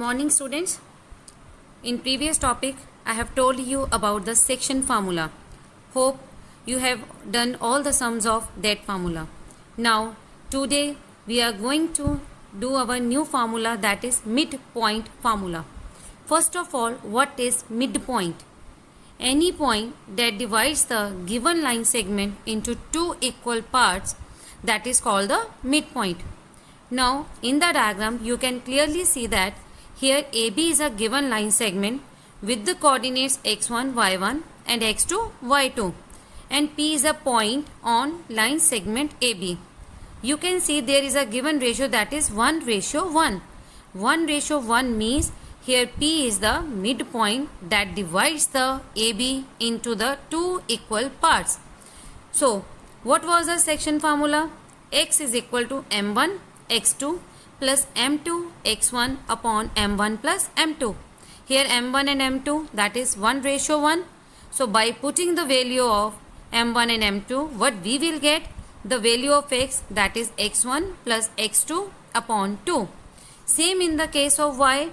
morning, students. In previous topic I have told you about the section formula. Hope you have done all the sums of that formula. Now today we are going to do our new formula, that is midpoint formula. First of all, what is midpoint? Any point that divides the given line segment into two equal parts, that is called the midpoint. Now in the diagram you can clearly see that here AB is a given line segment with the coordinates x1, y1 and x2, y2, and P is a point on line segment AB. You can see there is a given ratio, that is 1:1. 1:1 means here P is the midpoint that divides the AB into the two equal parts. So what was the section formula? X is equal to m1 x2 plus m2 x1 upon m1 plus m2. Here m1 and m2, that is 1:1. So by putting the value of m1 and m2, what we will get? The value of x, that is x1 plus x2 upon 2. Same in the case of y,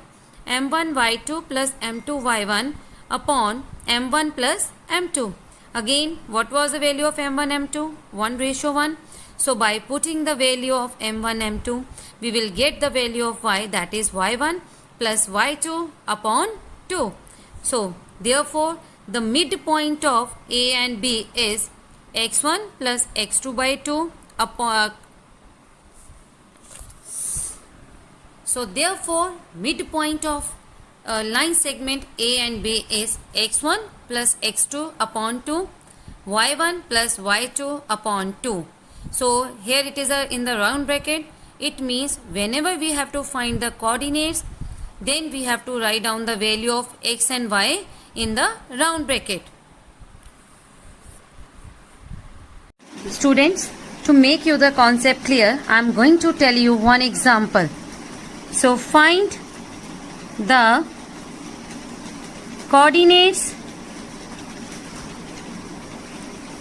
m1 y2 plus m2 y1 upon m1 plus m2. Again, what was the value of m1 m2? 1:1. So by putting the value of m1 m2, we will get the value of y, that is y1 plus y2 upon 2. So therefore the midpoint of A and B is x1 plus x2 by 2 upon. So therefore midpoint of line segment A and B is x1 plus x2 upon 2, y1 plus y2 upon 2. So here it is in the round bracket. It means whenever we have to find the coordinates, then we have to write down the value of x and y in the round bracket. Students, to make you the concept clear, I am going to tell you one example. So find the coordinates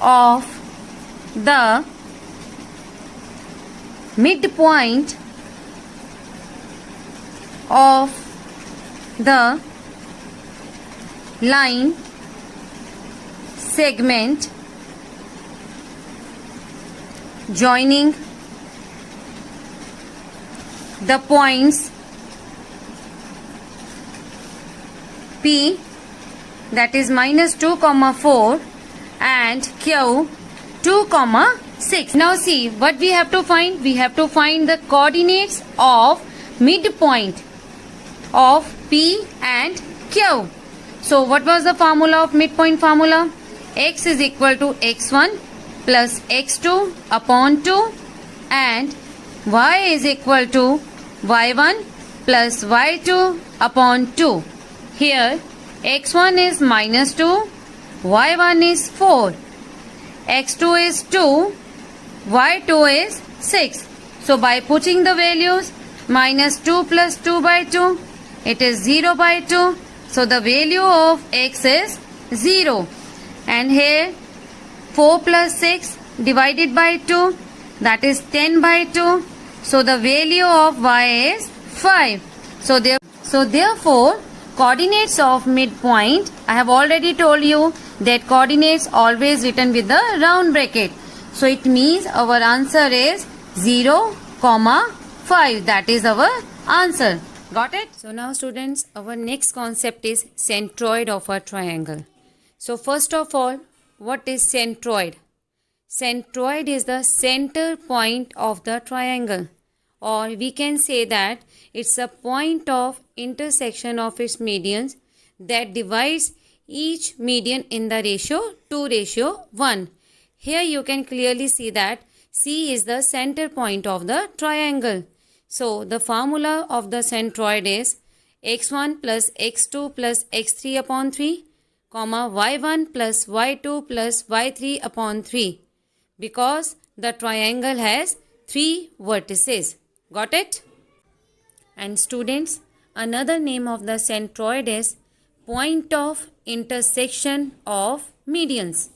of the midpoint of the line segment joining the points P, that is -2, 4 and Q 2, 6. Now see what we have to find. We have to find the coordinates of midpoint of P and Q. So what was the formula of midpoint formula? X is equal to x1 plus x2 upon 2 and y is equal to y1 plus y2 upon 2. Here x1 is -2, y1 is 4, x2 is 2, y2 is 6. So by putting the values, -2 plus 2 by 2, it is 0 by 2. So the value of x is 0. And here 4 plus 6 divided by 2, that is 10 by 2. So the value of y is 5. So therefore coordinates of midpoint, I have already told you that coordinates always written with the round bracket. So it means our answer is 0, 5. That is our answer. Got it? So now students, our next concept is centroid of a triangle. So first of all, what is centroid? Centroid is the center point of the triangle, or we can say that it's a point of intersection of its medians that divides each median in the ratio 2:1. Here you can clearly see that C is the center point of the triangle. So the formula of the centroid is x1 plus x2 plus x3 upon 3, y1 plus y2 plus y3 upon 3, because the triangle has 3 vertices. Got it? And students, another name of the centroid is point of intersection of medians.